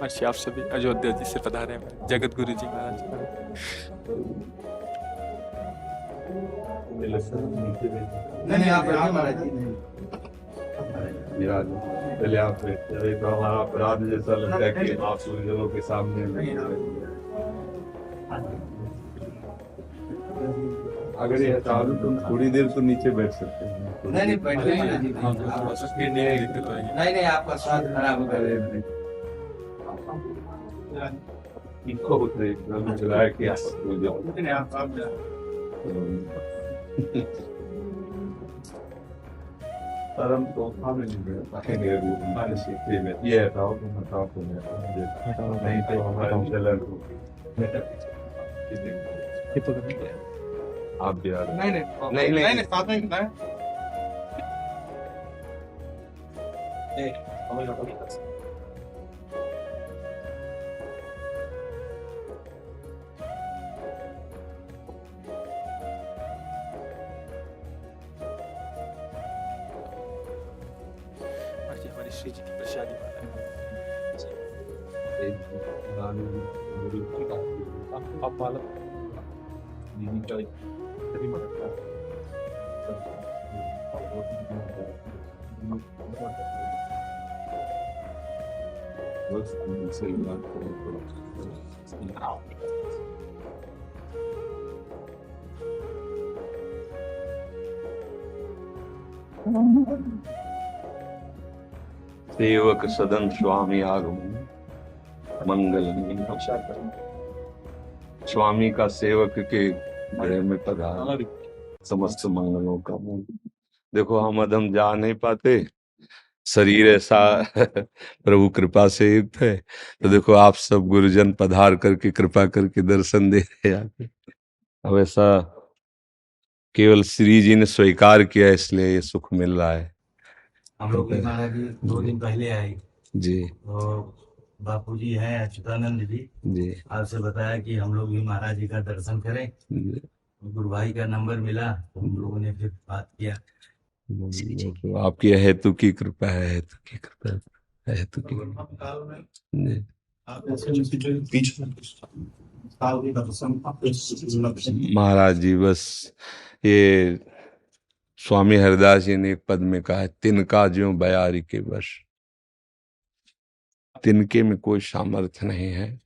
महर्षि आप सभी अयोध्या जी से पधारे हैं जगत गुरु जी महाराज। नहीं नहीं आप बैठिए महाराज जी। विराज पहले आप बैठते रहे तो हमारा अपराध जैसा लगता है कि आप सूर्यों के सामने नहीं रहे। अगर ये चालू तो थोड़ी देर तो नीचे बैठ सकते हैं। नहीं नहीं बैठिए महाराज जी। नहीं नहीं आपका स्वाद खराब कर रहे हैं। इनको होते एकदम चलाए कि परम तो हमें नहीं हमारे सीखते में ये हटाओ तुम हटाओ तुम नहीं तो हमारे चलन आप भी आ रहे नहीं नहीं साथ में बताएं। महर्षि हमारी श्री जी की प्रसादी आप पालक सही बात सेवक सदन स्वामी आगमन मंगल। स्वामी का सेवक के घरे में पधार समस्त मंगलों का मूल। देखो हम अधम जा नहीं पाते, शरीर ऐसा प्रभु कृपा से युक्त है, तो देखो आप सब गुरुजन पधार करके कृपा करके दर्शन दे रहे आके। अब ऐसा केवल श्री जी ने स्वीकार किया इसलिए ये सुख मिल रहा है। हम लोग महाराज जी 2 दिन पहले आए जी तो बापू जी हैं अच्युतानंद जी आपसे बताया कि हम लोग भी महाराज जी का दर्शन करें। गुरु भाई का नंबर मिला तो हम लोगों ने फिर बात किया। तो आपकी हेतु की कृपा है, हेतु की कृपा है, हेतु की महाराज जी बस ये स्वामी हरिदास जी ने एक पद में कहा है, तिनका ज्यों बयारी के वश। तिनके में कोई सामर्थ्य नहीं है,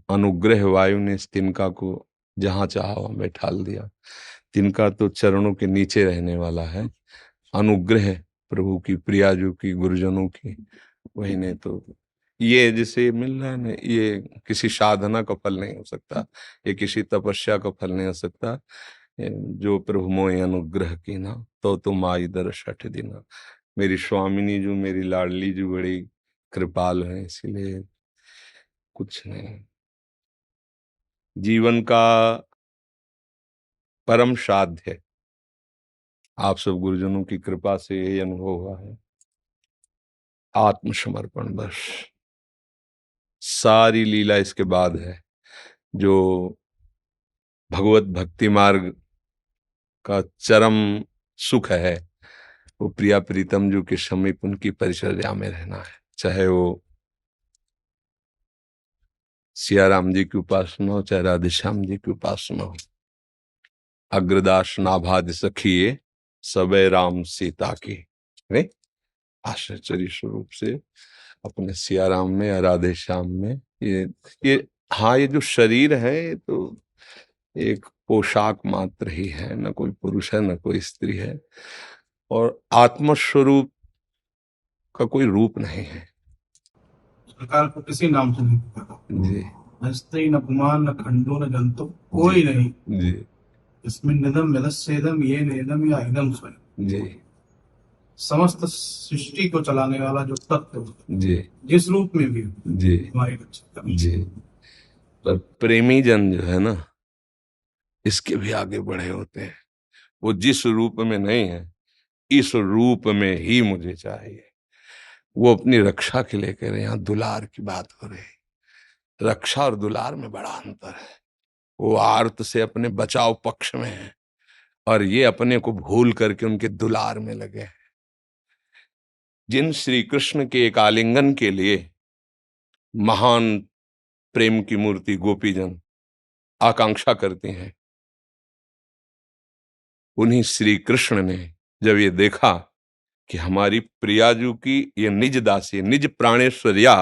अनुग्रह वायु ने इस तिनका को जहां चाहा वहां बैठाल दिया। तिनका तो चरणों के नीचे रहने वाला है, अनुग्रह प्रभु की, प्रियाजू की, गुरुजनों की, वही ने तो ये जिसे मिल रहा है ना, ये किसी साधना का फल नहीं हो सकता, ये किसी तपस्या का फल नहीं हो सकता। जो प्रभु मोहि अनुग्रह की ना तो तुम आई दर छठ दिना। मेरी स्वामिनी जो मेरी लाडली जो बड़ी कृपाल है, इसीलिए कुछ नहीं। जीवन का परम साध्य है, आप सब गुरुजनों की कृपा से यही अनुभव हुआ है। आत्मसमर्पण बस, सारी लीला इसके बाद है। जो भगवत भक्ति मार्ग का चरम सुख है वो प्रिया प्रीतम जो के समीप उनकी परिचर्या में रहना है, चाहे वो सिया राम जी की उपासना हो, चाहे राधे श्याम जी की उपासना हो। अग्रदास नाभाद सखिए सबे राम सीता की, नहीं आश्चर्य स्वरूप से अपने सिया राम में या राधे श्याम में ये हाँ, ये जो शरीर है ये तो एक पोशाक मात्र ही है, न कोई पुरुष है न कोई स्त्री है, और आत्मस्वरूप का कोई रूप नहीं है। सरकार को किसी नाम से नहीं पुकारा जी हस्ते न पुमान न खंडो न जंतु कोई नहीं जी इसमें निदम यदस्येदम ये नेदम या इदम स्वयं। जी समस्त सृष्टि को चलाने वाला जो तत्व जी जिस रूप में भी जी हमारी रक्षा करे। जी। पर प्रेमी जन जो है ना, इसके भी आगे बढ़े होते हैं। वो जिस रूप में नहीं है, इस रूप में ही मुझे चाहिए। वो अपनी रक्षा के लिए कह रहे हैं। यहाँ दुलार की बात हो रही है, रक्षा और दुलार में बड़ा अंतर है। वो आर्त से अपने बचाव पक्ष में है और ये अपने को भूल करके उनके दुलार में लगे हैं। जिन श्री कृष्ण के एक आलिंगन के लिए महान प्रेम की मूर्ति गोपीजन आकांक्षा करते हैं। उन्हीं श्री कृष्ण ने जब ये देखा कि हमारी प्रियाजू की ये निज दासी निज प्राणेश्वर्या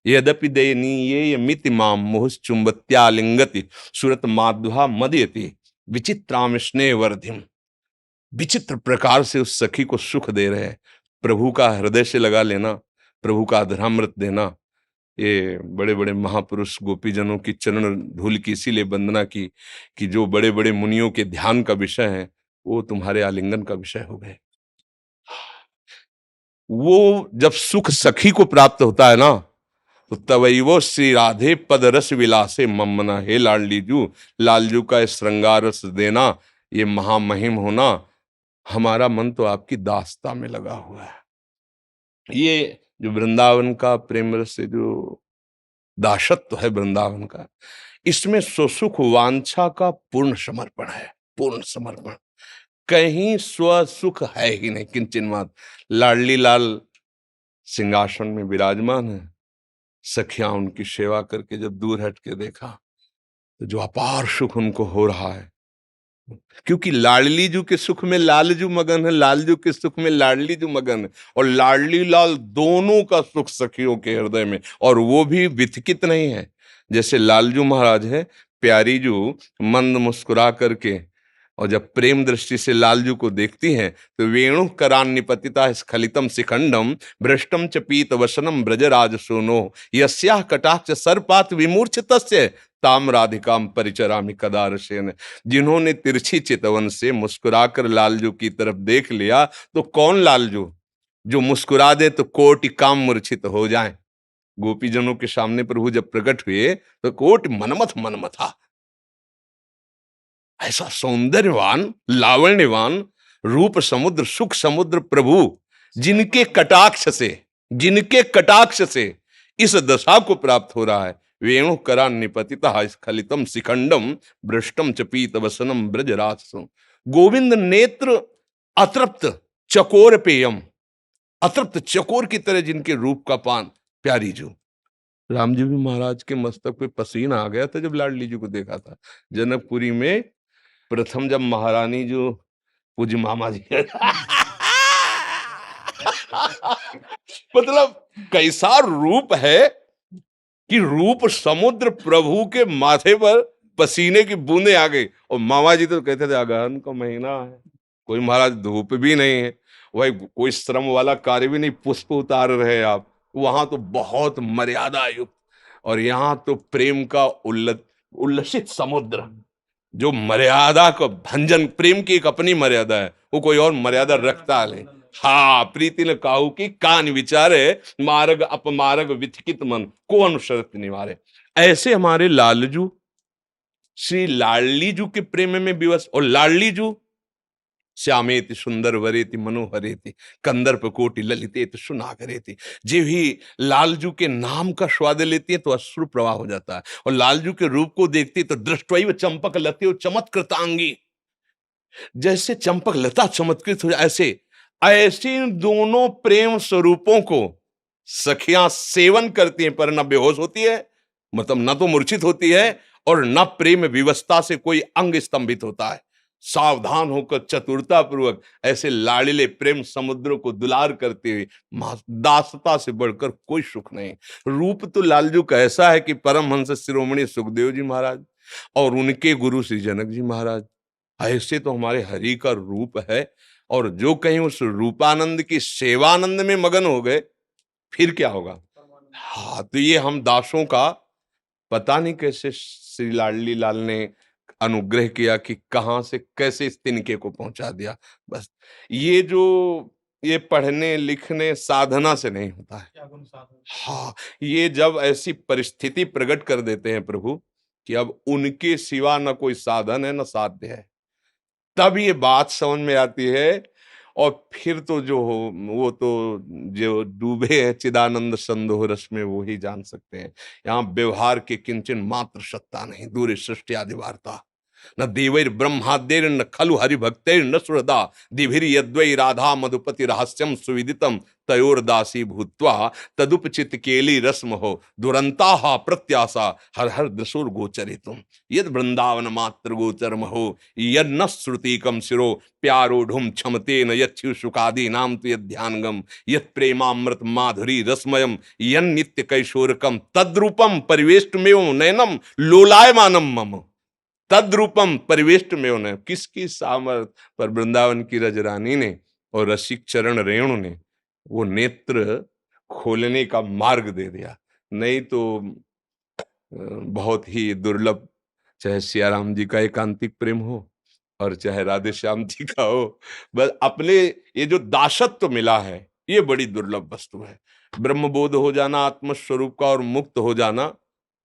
यद्यपि दयनीय मिति माम मोह चुंबत्यालिंगति सुरत माध्वा मदयति विचित्राम स्नेह वर्धिम। विचित्र प्रकार से उस सखी को सुख दे रहे हैं। प्रभु का हृदय से लगा लेना, प्रभु का अधरामृत देना, ये बड़े बड़े महापुरुष गोपीजनों की चरण धूल की इसीलिए वंदना की कि जो बड़े बड़े मुनियों के ध्यान का विषय है वो तुम्हारे आलिंगन का विषय हो गए। वो जब सुख सखी को प्राप्त होता है ना तो तवई वो श्री राधे पद रस विलासे ममना। हे लाडलीजू, लालजू का श्रृंगार रस देना, ये महामहिम होना, हमारा मन तो आपकी दास्ता में लगा हुआ है। ये जो वृंदावन का प्रेम रस से जो दासत्व है वृंदावन का, इसमें सुसुख वांछा का पूर्ण समर्पण है, पूर्ण समर्पण। कहीं स्वसुख है ही नहीं किंचन मात्र। लाडली लाल सिंहासन में विराजमान है, सखियां उनकी सेवा करके जब दूर हट के देखा तो जो अपार सुख उनको हो रहा है, क्योंकि लाडली जू के सुख में लालजू मगन है, लालजू के सुख में लाडली जू मगन है, और लाडली लाल दोनों का सुख सखियों के हृदय में, और वो भी विथकित नहीं है। जैसे लालजू महाराज है, प्यारी जू मंद मुस्कुरा करके, और जब प्रेम दृष्टि से लालजू को देखती हैं तो वेणु करान निपतिता स्खलितम शिखंडम भ्रष्टम च पीत वसनम ब्रजराज सोनो यस्याह कटाक्ष सर्पात विमूर्छितस्य ताम राधिकाम परिचरामि कदारसेन। जिन्होंने तिरछी चितवन से मुस्कुराकर लालजू की तरफ देख लिया तो कौन लालजू जो मुस्कुरा दे तो कोटि काम मूर्छित हो जाए। गोपीजनों के सामने प्रभु जब प्रकट हुए तो कोटि मनमथ मनमथा। ऐसा सौंदर्यवान लावण्यवान रूप समुद्र सुख समुद्र प्रभु, जिनके कटाक्ष से इस दशा को प्राप्त हो रहा है। वेणु करा निपतिता स्खलितम शिखंडम भ्रष्टम च पीत वसनम ब्रजराजसु। गोविंद नेत्र अतृप्त चकोर पेयम, अतृप्त चकोर की तरह जिनके रूप का पान। प्यारी जू राम जी भी महाराज के मस्तक पे पसीना आ गया था जब लाडली जी को देखा था जनकपुरी में। प्रथम जब महारानी जो पूज्य मामा जी मतलब कैसा रूप है कि रूप समुद्र प्रभु के माथे पर पसीने की बूंदें आ गई। और मामा जी तो कहते थे अगहन का महीना है, कोई महाराज धूप भी नहीं है, वही कोई श्रम वाला कार्य भी नहीं, पुष्प उतार रहे आप। वहां तो बहुत मर्यादा युक्त, और यहाँ तो प्रेम का उल्लसित समुद्र, जो मर्यादा को भंजन। प्रेम की एक अपनी मर्यादा है, वो कोई और मर्यादा रखता नहीं। हाँ, प्रीति ने काहू की कान विचारे मार्ग अपमार्ग विथकित मन को अनुसरत निवारे। ऐसे हमारे लालजू श्री लाडली जू के प्रेम में विवश। और लाडली जू श्यामेति सुंदर वरेति मनोहरेति कंदर्प कोटि ललितेति सुनागरेति। जे भी लालजू के नाम का स्वाद लेती है तो अश्रु प्रवाह हो जाता है, और लालजू के रूप को देखती है तो दृष्टवैव चंपक लते चमत्कृतांगी, जैसे चंपक लता चमत्कृत हो जाए ऐसे। ऐसे दोनों प्रेम स्वरूपों को सखियां सेवन करती हैं, पर न बेहोश होती है, मतलब न तो मूर्छित होती है, और न प्रेम विवस्था से कोई अंग स्तंभित होता है। सावधान होकर चतुरता पूर्वक ऐसे लाड़िले प्रेम समुद्र को दुलार करते हुए, दासता से बढ़कर कोई सुख नहीं। रूप तो लालजू का ऐसा है कि परमहंस शिरोमणि सुखदेव जी महाराज और उनके गुरु श्री जनक जी महाराज, ऐसे तो हमारे हरि का रूप है। और जो कहीं उस रूपानंद की सेवानंद में मगन हो गए फिर क्या होगा। हाँ, तो ये हम दासों का पता नहीं कैसे श्री लाडली लाल ने अनुग्रह किया कि कहां से कैसे इस तिनके को पहुंचा दिया। बस ये पढ़ने लिखने साधना से नहीं होता है। हाँ, ये जब ऐसी परिस्थिति प्रकट कर देते हैं प्रभु कि अब उनके सिवा न कोई साधन है न साध्य है, तब ये बात समझ में आती है। और फिर तो जो हो वो तो जो डूबे हैं चिदानंद संदोह रस में वो ही जान सकते हैं। यहाँ व्यवहार के किंचन मात्र सत्ता नहीं, दूर सृष्टि आदि वार्ता न देवैर ब्रह्माद्यैर न खलु हरिभक्तैर न सुहृदा दिभिर यद्वै राधा मधुपति रहस्यम सुविदितम तयोर्दासी भूत्वा तदुपचित केली रस्म हो दुरंता प्रत्याशा हर हर दृशुर गोचरितुम यद वृंदावन मात्र गोचरम हो यद न श्रुतिकम शिरो प्यारोढ़ुम क्षमते न यच्छु सुखादि नाम तो यद ध्यानगम यद प्रेमामृत माधुरी रसमयम यन नित्य कैशोरकम तद्रूपम परिवेष्टमेव नयनम लोलायमानम मम तद्रूपम परिवेष्टमेव नयनम। किसकी सामर्थ पर वृंदावन की रजरानी ने और रसिक चरण रेणु ने वो नेत्र खोलने का मार्ग दे दिया। नहीं तो बहुत ही दुर्लभ, चाहे सियाराम जी का एकांतिक प्रेम हो और चाहे राधे श्याम जी का हो, बस अपने ये जो दासत्व मिला है ये बड़ी दुर्लभ वस्तु है। ब्रह्मबोध हो जाना आत्मस्वरूप का और मुक्त हो जाना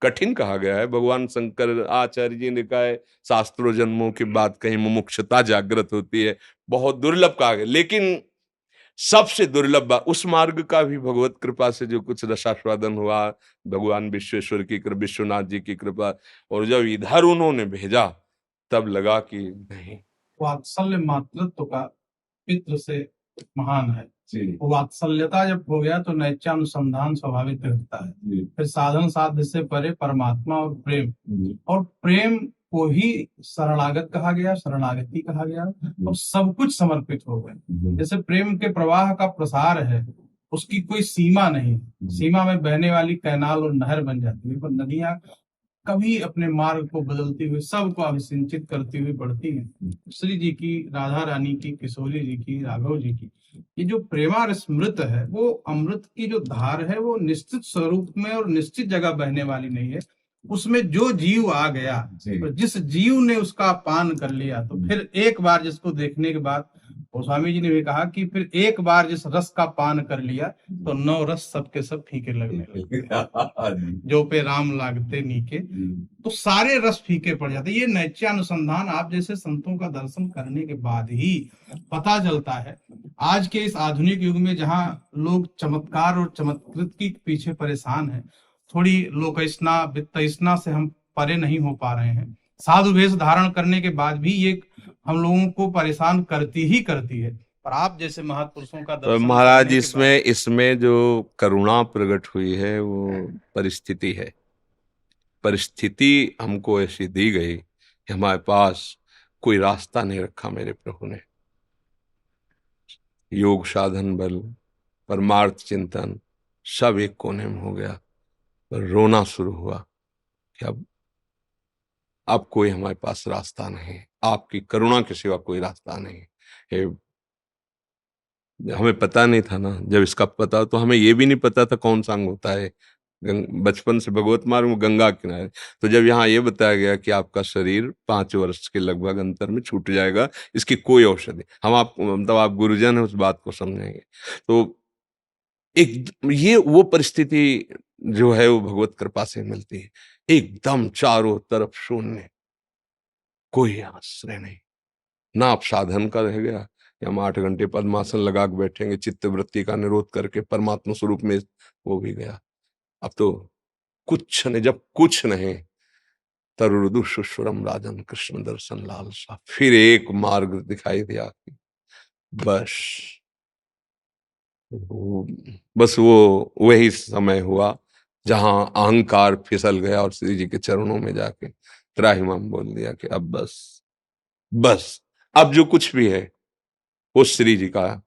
कठिन कहा गया है। भगवान शंकर आचार्य जी ने कहा है शास्त्रों जन्मों की बात कहीं मुमुक्षुता जागृत होती है, बहुत दुर्लभ कहा गया। लेकिन सबसे दुर्लभ उस मार्ग का भी भगवत कृपा से जो कुछ रसास्वादन हुआ, भगवान विश्वेश्वर की कृपा, विश्वनाथ जी की कृपा, और जब इधर उन्होंने भेजा तब लगा कि नहीं, वात्सल्य मातृत्व का पितृ से महान है। जी वात्सल्यता जब हो गया तो नैत्यानुसंधान स्वाभाविक रहता है। फिर साधन साध्य से परे परमात्मा और प्रेम को ही शरणागत कहा गया, शरणागति कहा गया, और सब कुछ समर्पित हो गए। जैसे प्रेम के प्रवाह का प्रसार है, उसकी कोई सीमा नहीं, सीमा में बहने वाली कैनाल और नहर बन जाती है, पर नदियां कभी अपने मार्ग को बदलती हुई सबको अभिसिंचित करती हुई बढ़ती हैं। श्री जी की, राधा रानी की, किशोरी जी की, राघव जी की, ये जो प्रेमामृत है वो अमृत की जो धार है वो निश्चित स्वरूप में और निश्चित जगह बहने वाली नहीं है। उसमें जो जीव आ गया, तो जिस जीव ने उसका पान कर लिया, तो फिर एक बार जिसको देखने के बाद, और स्वामी जी ने भी कहा कि फिर एक बार जिस रस का पान कर लिया तो 9 रस सबके सब फीके लगने लगे। जो पे राम लागते नीके, तो सारे रस फीके पड़ जाते। ये नैत्यानुसंधान आप जैसे संतों का दर्शन करने के बाद ही पता चलता है। आज के इस आधुनिक युग में जहाँ लोग चमत्कार और चमत्कृत के पीछे परेशान हैं, थोड़ी लोकैष्णा वित्तैष्णा से हम परे नहीं हो पा रहे हैं। साधु वेश धारण करने के बाद भी ये हम लोगों को परेशान करती है। पर आप जैसे महापुरुषों का दर्शन महाराज इसमें जो करुणा प्रकट हुई है वो परिस्थिति है। परिस्थिति हमको ऐसी दी गई कि हमारे पास कोई रास्ता नहीं रखा मेरे प्रभु ने। योग साधन बल, परमार्थ चिंतन सब एक कोने में हो गया, पर रोना शुरू हुआ कि अब कोई हमारे पास रास्ता नहीं, आपकी करुणा के सिवा कोई रास्ता नहीं। हमें पता नहीं था ना, जब इसका पता तो हमें ये भी नहीं पता था कौन सा अंग होता है। बचपन से भगवत मार्ग में गंगा किनारे, तो जब यहाँ ये बताया गया कि आपका शरीर 5 वर्ष के लगभग अंतर में छूट जाएगा, इसकी कोई औषधि, हम आप मतलब आप गुरुजन है उस बात को समझेंगे। तो एक ये वो परिस्थिति जो है वो भगवत कृपा से मिलती है। एकदम चारों तरफ शून्य, कोई आश्रय नहीं, ना आप साधन का रह गया कि हम 8 घंटे पद्मासन लगा के बैठेंगे, चित्त वृत्ति का निरोध करके परमात्मा स्वरूप में, वो भी गया। अब तो कुछ नहीं, जब कुछ नहीं, तरुदु सुश्वरम राजन कृष्ण दर्शन लालसा, फिर एक मार्ग दिखाई दिया कि बस वो वही समय हुआ जहां अहंकार फिसल गया और श्री जी के चरणों में जाके त्राहिमाम बोल दिया कि अब बस अब जो कुछ भी है वो श्री जी का,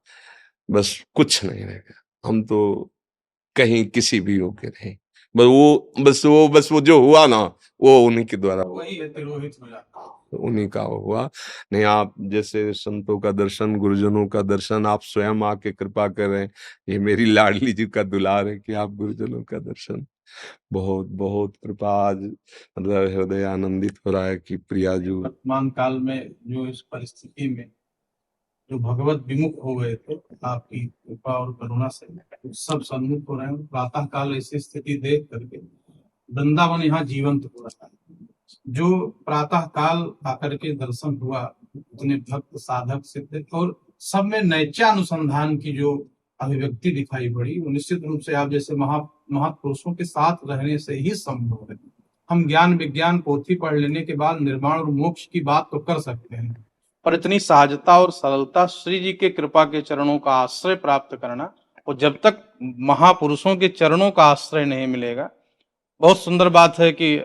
बस कुछ नहीं रह गया। हम तो कहीं किसी भी योग्य नहीं, बस वो जो हुआ ना वो उन्हीं के द्वारा हुआ, उन्हीं का हुआ। नहीं, आप जैसे संतों का दर्शन, गुरुजनों का दर्शन आप स्वयं आके कृपा कर रहे हैं। ये मेरी लाडली जी का दुलार है कि आप गुरुजनों का दर्शन, बहुत बहुत कृपा। आज मतलब हृदय आनंदित हो रहा है कि प्रिया जी वर्तमान काल में जो इस परिस्थिति में जो भगवत विमुख हो गए थे, आपकी कृपा और करुणा से सब सन्मुख हो रहे हैं। प्रातः काल ऐसी स्थिति देख करके वृंदावन यहाँ जीवंत हो रहा है। जो प्रातः काल आकर के दर्शन हुआ, उतने भक्त साधक सिद्ध और सब में नैत्यानुसंधान की जो अभिव्यक्ति दिखाई पड़ी, वो निश्चित रूप से आप जैसे महापुरुषों के साथ रहने से ही संभव है। हम ज्ञान विज्ञान पोथी पढ़ लेने के बाद निर्वाण और मोक्ष की बात तो कर सकते हैं, पर इतनी सहजता और सरलता श्री जी के कृपा के चरणों का आश्रय प्राप्त करना और जब तक महापुरुषों के चरणों का आश्रय नहीं मिलेगा। बहुत सुंदर बात है कि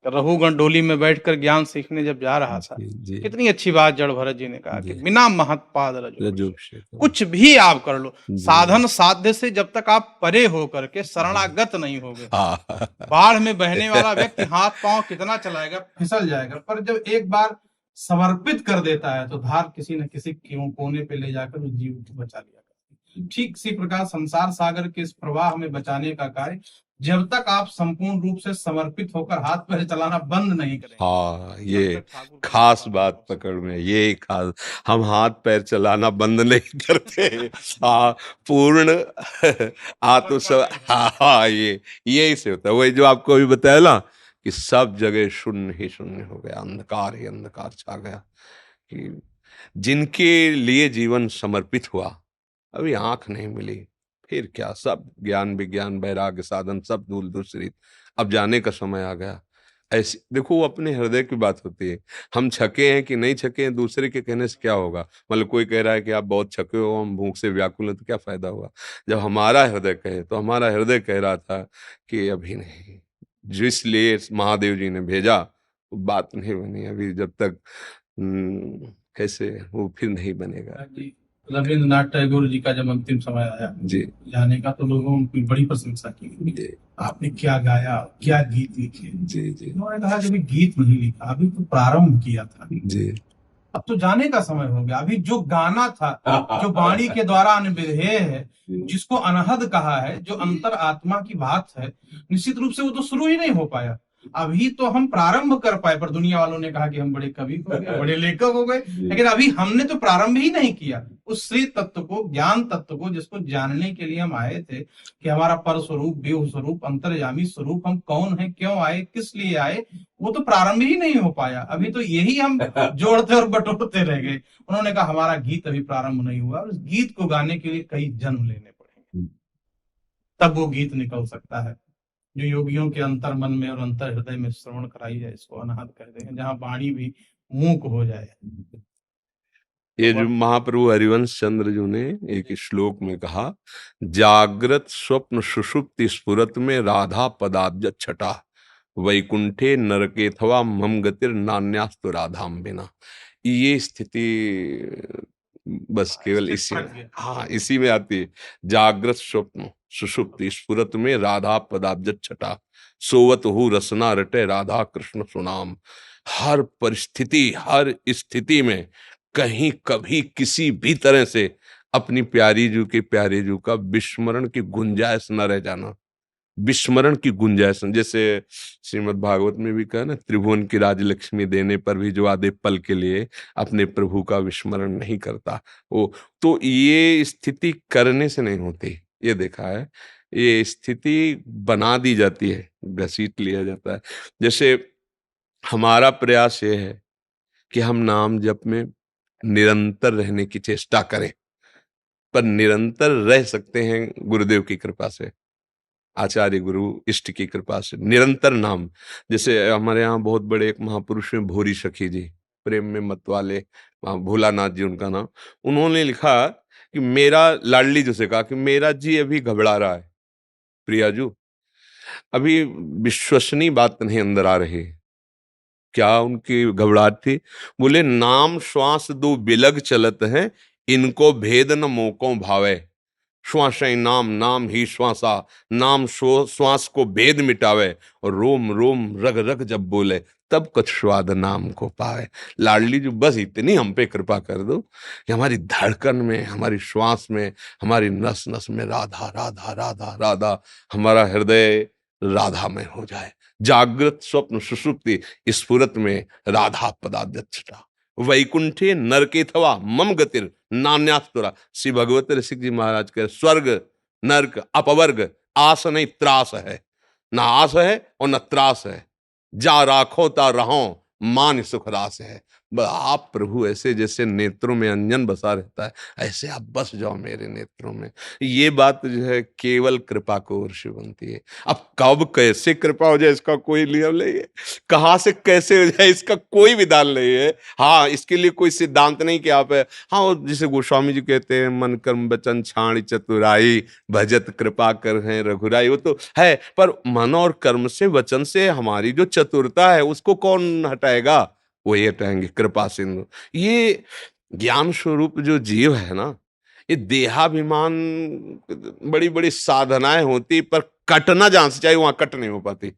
रघुगण डोली में बैठकर ज्ञान सीखने जब जा रहा था, जी कितनी अच्छी बात जड़ भरत जी ने कहा कि जी। बिना महत्पाद रजो रजोभिषेक। कुछ भी आप कर लो, जी। साधन साध्य से जब तक आप परे हो करके शरणागत नहीं होगे। हाँ बाढ़ में बहने वाला व्यक्ति हाथ पांव कितना चलाएगा, फिसल जाएगा, पर जब एक बार समर्पित कर देता है तो धार किसी न किसी कोने पे ले जाकर उस जीव को बचा लिया करती है। ठीक इसी प्रकार संसार सागर के इस प्रवाह में बचाने का कार्य जब तक आप संपूर्ण रूप से समर्पित होकर हाथ पैर चलाना बंद नहीं करेंगे। हाँ, ये खास बात पकड़ में, ये खास, हम हाथ पैर चलाना बंद नहीं करते। हाँ, पूर्ण आत्म सब, हाँ, ये यही से होता है। वही जो आपको अभी बताया ना कि सब जगह शून्य ही शून्य हो गया, अंधकार ही अंधकार छा गया। कि जिनके लिए जीवन समर्पित हुआ, अभी आंख नहीं मिली, फिर क्या, सब ज्ञान विज्ञान वैराग्य साधन सब धूल दूसरी, अब जाने का समय आ गया। ऐसे देखो, वो अपने हृदय की बात होती है। हम छके हैं कि नहीं छके हैं, दूसरे के कहने से क्या होगा। मतलब कोई कह रहा है कि आप बहुत छके हो, हम भूख से व्याकुल हैं, तो क्या फायदा हुआ। जब हमारा हृदय कहे, तो हमारा हृदय कह रहा था कि अभी नहीं, जिसलिए महादेव जी ने भेजा वो बात नहीं बनी अभी, जब तक कैसे वो फिर नहीं बनेगा। रविंद्रनाथ टैगोर जी का जब अंतिम समय आया जी जाने का, तो लोगों ने उनकी बड़ी प्रशंसा की। जी आपने क्या गाया, क्या गीत लिखे। जी जी उन्होंने कहा कि अभी गीत नहीं लिखा, अभी तो प्रारंभ किया था, जी। अब तो जाने का समय हो गया। अभी जो गाना था, जो वाणी के द्वारा अनविधेय है, जिसको अनहद कहा है, जो अंतर आत्मा की बात है, निश्चित रूप से वो तो शुरू ही नहीं हो पाया। अभी तो हम प्रारंभ कर पाए, पर दुनिया वालों ने कहा कि हम बड़े कवि हो गए, बड़े लेखक हो गए, लेकिन अभी हमने तो प्रारंभ ही नहीं किया। उस श्री तत्व को, ज्ञान तत्व को, जिसको जानने के लिए हम आए थे कि हमारा पर स्वरूप, व्यूह स्वरूप, अंतर्यामी स्वरूप, हम कौन है, क्यों आए, किस लिए आए, वो तो प्रारंभ ही नहीं हो पाया। अभी तो यही हम जोड़ते और बटोरते रह गए। उन्होंने कहा हमारा गीत अभी प्रारंभ नहीं हुआ, उस गीत को गाने के लिए कई जन्म लेने पड़ेंगे, तब वो गीत निकल सकता है जो योगियों के अंतर मन में और अंतर हृदय में श्रवण कराई जाए। इसको अनाहत कहते हैं, जहां वाणी भी मूक हो जाए। ये जो महाप्रभु हरिवंश चंद्र जी ने एक श्लोक में कहा, जागृत स्वप्न सुषुप्ति स्फुरत में राधा पदाब्ज छटा, वैकुंठे नरकेथवा मम गतिर नान्यास्तु राधाम बिना। ये स्थिति बस केवल इसी में, हाँ, इसी में आती है। जागृत स्वप्न सुषुप्ति स्फुरत में राधा पदाब्ज छटा, सोवत हु रसना रटे राधा कृष्ण सुनाम। हर परिस्थिति, हर स्थिति में कहीं कभी किसी भी तरह से अपनी प्यारी जू के प्यारे जू का विस्मरण की गुंजाइश न रह जाना, विस्मरण की गुंजाइश। जैसे श्रीमद् भागवत में भी कहा ना, त्रिभुवन की राजलक्ष्मी देने पर भी जो आधे पल के लिए अपने प्रभु का विस्मरण नहीं करता, वो तो ये स्थिति करने से नहीं होती, ये देखा है। ये स्थिति बना दी जाती है, घसीट लिया जाता है। जैसे हमारा प्रयास ये है कि हम नाम जप में निरंतर रहने की चेष्टा करें, पर निरंतर रह सकते हैं गुरुदेव की कृपा से, आचार्य गुरु इष्ट की कृपा से। निरंतर नाम, जैसे हमारे यहाँ बहुत बड़े एक महापुरुष हैं भूरी सखी जी, प्रेम में मत वाले, भोलानाथ जी उनका नाम। उन्होंने लिखा कि मेरा, लाडली जी से कहा कि मेरा जी अभी घबरा रहा है, प्रियाजू अभी विश्वसनीय बात नहीं अंदर आ रही। क्या उनकी घबराहट थी? बोले, नाम श्वास दो बिलग चलत है, इनको भेद न मोको भावे। श्वास नाम, नाम ही श्वासा, नाम श्वास को भेद मिटावे, और रोम रोम रग रग जब बोले, तब कुछ स्वाद नाम को पावे। लाडली जी बस इतनी हम पे कृपा कर दो कि हमारी धड़कन में, हमारी श्वास में, हमारी नस नस में राधा राधा राधा राधा, हमारा हृदय राधा में हो जाए। जागृत स्वप्न सुषुप्ति स्फुरत में राधा पदाध्यक्षता, वैकुंठे नरकेथवा मम गतिर नान्यास्तुरा। श्री भगवत ऋषि जी महाराज के स्वर्ग नरक अपवर्ग आस नहीं त्रास है, ना आस है और न त्रास है, जा राखो ता रहो मान सुख रास है। आप प्रभु ऐसे जैसे नेत्रों में अंजन बसा रहता है, ऐसे आप बस जाओ मेरे नेत्रों में। ये बात जो है केवल कृपा को वर्ष बनती है। अब कब कैसे कृपा हो जाए इसका कोई नियम नहीं है, कहाँ से कैसे हो जाए इसका कोई विधान नहीं है। हाँ, इसके लिए कोई सिद्धांत नहीं कि आप है। हाँ, वो जिसे गोस्वामी जी कहते हैं, मन कर्म वचन छाण चतुराई, भजत कृपा कर है रघुराई, वो तो है। पर मन और कर्म से, वचन से हमारी जो चतुरता है उसको कौन हटाएगा? वो ये हटाएंगे कृपा सिंधु। ये ज्ञान स्वरूप जो जीव है ना, ये देहाभिमान, बड़ी बड़ी साधनाएं होती पर कटना जहां से चाहिए वहां कट नहीं हो पाती।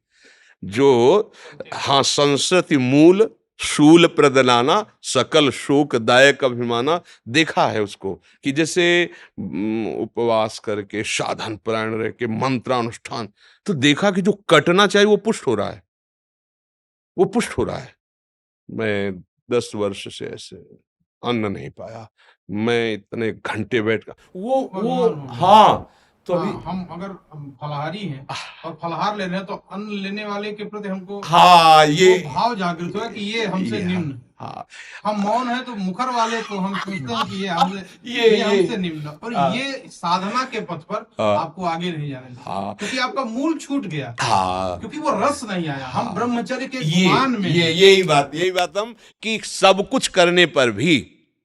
जो हाँ, संस्कृति मूल शूल प्रदनाना सकल शोक दायक अभिमाना, देखा है उसको कि जैसे उपवास करके साधन परायण रह के मंत्रानुष्ठान, तो देखा कि जो कटना चाहिए वो पुष्ट हो रहा है, वो पुष्ट हो रहा है। मैं 10 वर्ष से ऐसे अन्न नहीं पाया, मैं इतने घंटे बैठ कर वो हाँ, तो अभी हम अगर फलाहारी हैं और फलाहार ले रहे हैं तो अन्न लेने वाले के प्रति हमको हाँ, ये भाव जागृत हुआ कि ये हमसे निम्न। हाँ, हम मौन है तो मुखर वाले को हम सोचते हैं कि ये हमसे ये हमसे निम्न, और ये साधना के पथ पर आपको आगे नहीं जाने देगा, क्योंकि आपका मूल छूट गया, क्योंकि वो रस नहीं आया। हम ब्रह्मचर्य के गुमान में यही बात हम कि सब कुछ करने पर भी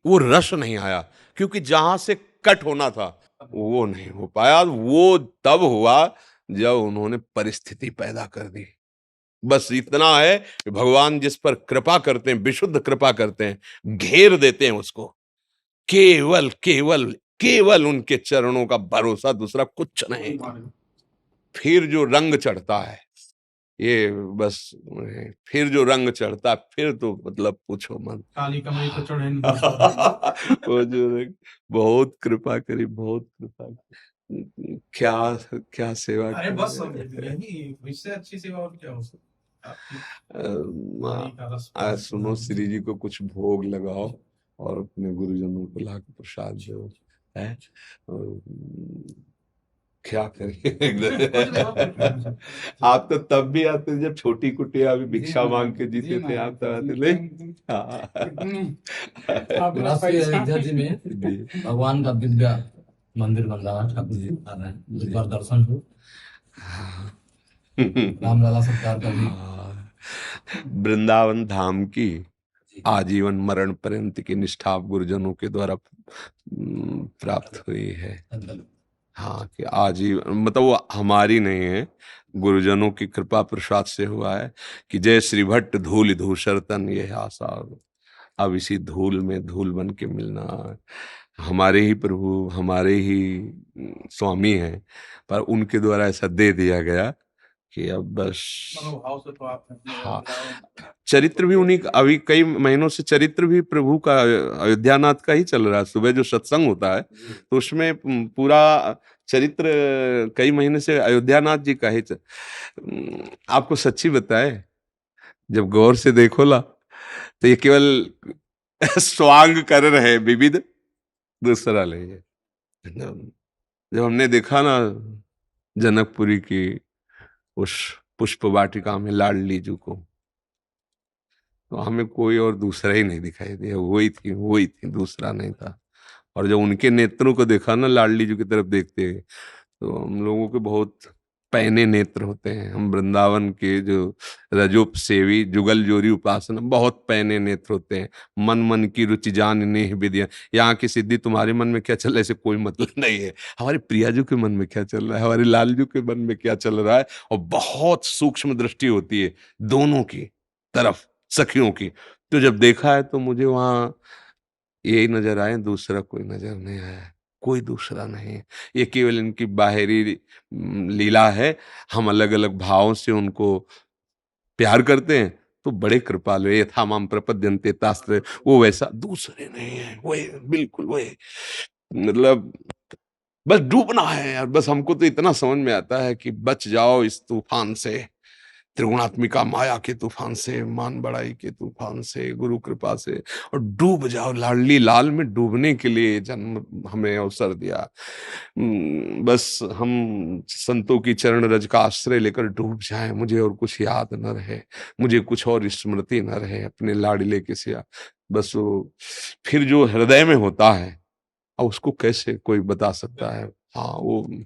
वो रस नहीं आया, क्योंकि जहां से कट होना था वो नहीं हो पाया। वो तब हुआ जब उन्होंने परिस्थिति पैदा कर दी। बस इतना है कि भगवान जिस पर कृपा करते हैं, विशुद्ध कृपा करते हैं, घेर देते हैं उसको। केवल केवल केवल उनके चरणों का भरोसा, दूसरा कुछ नहीं। फिर जो रंग चढ़ता है, ये बस फिर जो रंग चढ़ता, फिर तो मतलब पूछो मत। काली कमरी तो चढ़े वो जो बहुत कृपा करी, बहुत कृपा करी। क्या क्या सेवा। अरे बस यही इससे अच्छी सेवा और क्या हो सकती। सुनो, श्री जी को कुछ भोग लगाओ और अपने गुरुजनों को लाकर प्रसाद दो, है क्या करें। आप तो तब भी आते जब छोटी कुटिया अभी भिक्षा मांग के जीते थे, आप तो आते नहीं। अयोध्या जी में भगवान का दिव्य मंदिर बन रहा है, ठाकुर जी आ रहे हैं, एक बार दर्शन हो। रामलला सरकार का भी वृंदावन धाम की आजीवन मरण पर्यंत की निष्ठा गुरुजनों के द्वारा प्राप्त हुई है। हाँ, कि आजीवन मतलब वो हमारी नहीं है, गुरुजनों की कृपा प्रसाद से हुआ है कि जय श्री भट्ट धूल धूसर तन ये आशा। अब इसी धूल में धूल बन के मिलना। हमारे ही प्रभु, हमारे ही स्वामी हैं, पर उनके द्वारा ऐसा दे दिया गया कि अब बस। हाँ, चरित्र भी उन्हीं का, अभी कई महीनों से चरित्र भी प्रभु का अयोध्यानाथ का ही चल रहा है। सुबह जो सत्संग होता है तो उसमें पूरा चरित्र कई महीने से अयोध्यानाथ जी का ही आपको सच्ची बताए, जब गौर से देखो ला तो ये केवल स्वांग कर रहे विविध, दूसरा नहीं है। जब हमने देखा ना जनकपुरी की उस पुष्प वाटिका में लाडली जी को, तो हमें कोई और दूसरा ही नहीं दिखाई दिया, वही थी, दूसरा नहीं था। और जब उनके नेत्रों को देखा ना लाडली जी की तरफ देखते हुए, तो हम लोगों के बहुत पैने नेत्र होते हैं। हम वृंदावन के जो रजोप सेवी जुगल जोरी उपासना, बहुत पैने नेत्र होते हैं। मन मन की रुचि जान नेह विद्या, यहाँ की सिद्धि तुम्हारे मन में क्या चल रहा है, ऐसे कोई मतलब नहीं है। हमारे प्रियाजू के मन में क्या चल रहा है, हमारे लालजू के मन में क्या चल रहा है। और बहुत सूक्ष्म दृष्टि होती है दोनों की तरफ, सखियों की। तो जब देखा है तो मुझे वहां यही नजर आए, दूसरा कोई नजर नहीं आया, कोई दूसरा नहीं है। ये केवल इनकी बाहरी लीला है। हम अलग अलग भावों से उनको प्यार करते हैं, तो बड़े कृपालु है। यथा माम प्रपद्यन्ते तास्त्र, वो वैसा दूसरे नहीं है, वही बिल्कुल वही। मतलब बस डूबना है यार, बस हमको तो इतना समझ में आता है कि बच जाओ इस तूफान से, त्रिगुणात्मिका माया के तूफान से, मान बड़ाई के तूफान से, गुरु कृपा से, और डूब जाओ। लाडली लाल में डूबने के लिए जन्म हमें अवसर दिया। बस हम संतों की चरण रज का आश्रय लेकर डूब जाएं, मुझे और कुछ याद न रहे, मुझे कुछ और स्मृति न रहे अपने लाडले के सिवा। बस वो फिर जो हृदय में होता है, अब उसको कैसे कोई बता सकता है। हाँ, वो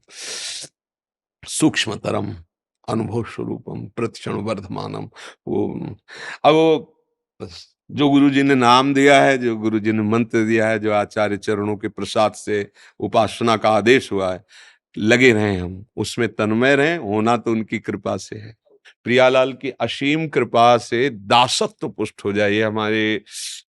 सूक्ष्मतरम अनुभव स्वरूपम प्रतिक्षण वर्धमानम। वो अब वो जो गुरु जी ने नाम दिया है, जो गुरु जी ने मंत्र दिया है, जो आचार्य चरणों के प्रसाद से उपासना का आदेश हुआ है, लगे रहें, हम उसमें तन्मय रहें। होना तो उनकी कृपा से है, प्रियालाल की असीम कृपा से दासत्व पुष्ट हो जाए। ये हमारे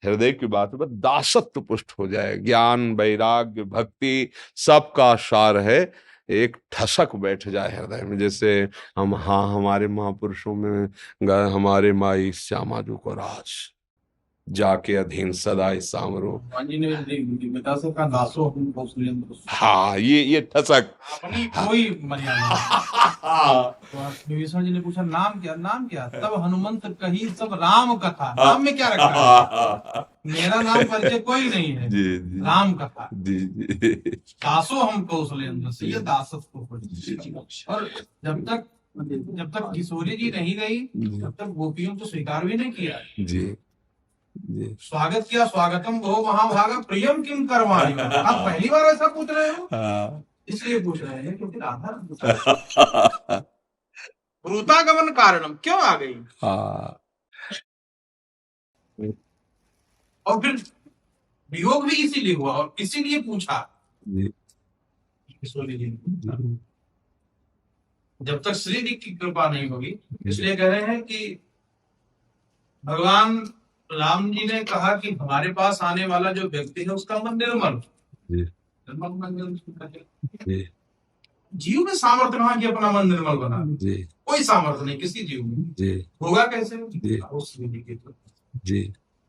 हृदय की बात है, बस दासत्व पुष्ट हो जाए। ज्ञान, वैराग्य, भक्ति सबका सार है, एक ठसक बैठ जाए हृदय में। जैसे हम, हाँ, हमारे महापुरुषों में हमारे माई श्यामा जो को राज जाके अधीन सदाई सामरो। हनुमान जी ने पिता से कहा दासो हम कौशलेंद्र। हाँ, ये ठसक अपनी कोई मर्यादा नहीं। तो विभीषण जी ने पूछा नाम क्या, नाम क्या? तब हनुमंत कही सब राम कथा। नाम में क्या रखा है? मेरा नाम परिचय कोई नहीं है, जी जी राम कथा। जी जी दासो हम कौशलेंद्र से, ये दासत्व को। और जब तक किशोरी जी नहीं गई, तब तक गोपियों को स्वीकार भी नहीं किया। जी जी स्वागत किया, स्वागतम भो महाभागा प्रियम किम करवाणी। आप पहली बार ऐसा पूछ रहे हो? हाँ इसलिए पूछ रहे हैं क्योंकि राधा भ्रूतागमन कारणम क्यों आ गई। हाँ और फिर वियोग भी इसीलिए हुआ और इसीलिए पूछा जी किशोरी जी ने। जब तक श्री जी की कृपा नहीं होगी, इसलिए कह रहे हैं कि भगवान राम जी ने कहा कि हमारे पास आने वाला जो व्यक्ति है उसका मन निर्मल। जी निर्मल मन निर्मल। जी जीव में सामर्थ्य कहाँ कि अपना मन निर्मल बना। जी कोई सामर्थ्य नहीं किसी जीव में। जी होगा कैसे? जी उस विधि के तो जी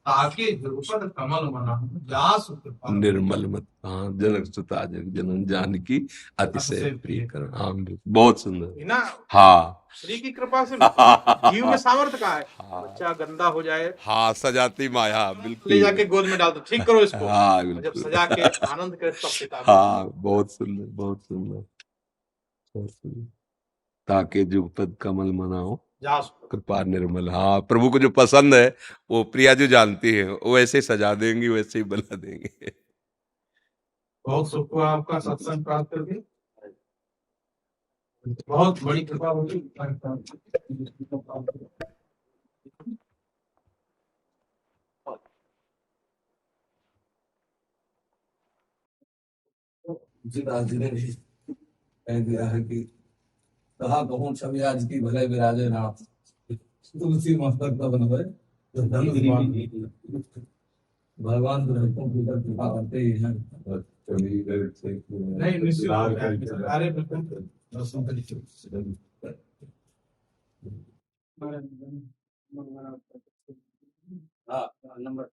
ताकि द्रुपद कमल मना व्यास कृपा निर्मल मत, हाँ, जनक सुता जग जनन जानकी अतिशय अतिशय प्रिय प्रिय। कर। हाँ, बहुत सुंदर। है ना। हाँ श्री की कृपा से जीव में सामर्थ्य कहाँ है? हाँ बच्चा गंदा हो जाए, हाँ, सजाती माया, ले बिल्कुल। जाके गोद में डाल दो, ठीक करो इसको। हाँ और जब बिल्कुल। सजा के आनंद करे तब पिता। हाँ, बहुत सुंदर, बहुत सुंदर, बहुत सुंदर। ताके जुगपद कमल मनाओ जास कृपा निर्मल। हाँ, प्रभु को जो पसंद है वो प्रिया जो जानती है, वो वैसे ही सजा देंगी, वैसे ही बना देंगे। बहुत सुख हुआ आपका सत्संग प्राप्त करके, बहुत बड़ी कृपा होगी। तुलसीदास जी ने भी कह दिया है कि कहा कहूँ छवि आज की भले विराजे नाथ, तुलसी मस्तक तब न भय तो धन भगवान तो भक्तों की ऊपर कृपा करते ही हैं। नहीं निश्चित अरे दर्शन करिए। हाँ, नंबर